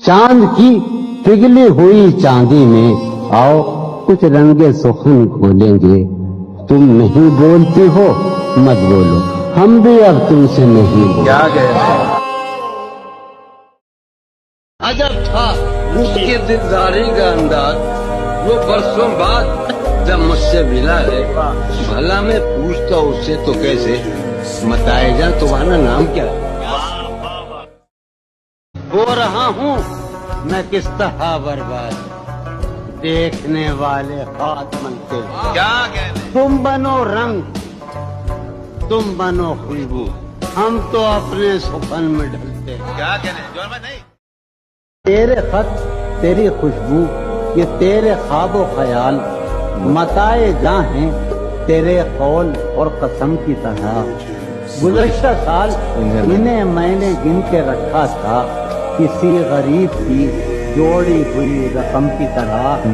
चांद की पिघली हुई चांदी में आओ कुछ रंगे सुखन घोलेंगे। तुम नहीं बोलती हो मत बोलो, हम भी अब तुमसे नहीं बोलेंगे। क्या गए अजब था उसके दिलदारी का अंदाज, वो बरसों बाद जब मुझसे मिला है। भला मैं पूछता उससे तो कैसे, बताए जा तुम्हारा नाम क्या है? हो रहा हूँ मैं किस तरह बर्बाद, देखने वाले हाथ मनते। क्या कहने तुम बनो रंग, तुम बनो खुशबू, हम तो अपने सुखन में ढलते हैं। क्या कहने जोर में नहीं। तेरे खत तेरी खुशबू ये तेरे ख्वाबो ख्याल, मताए जहाँ हैं तेरे कौल और कसम की तरह। गुज़श्ता साल इन्हें मैंने गिन के रखा था, किसी गरीब की जोड़ी हुई रकम की तरह।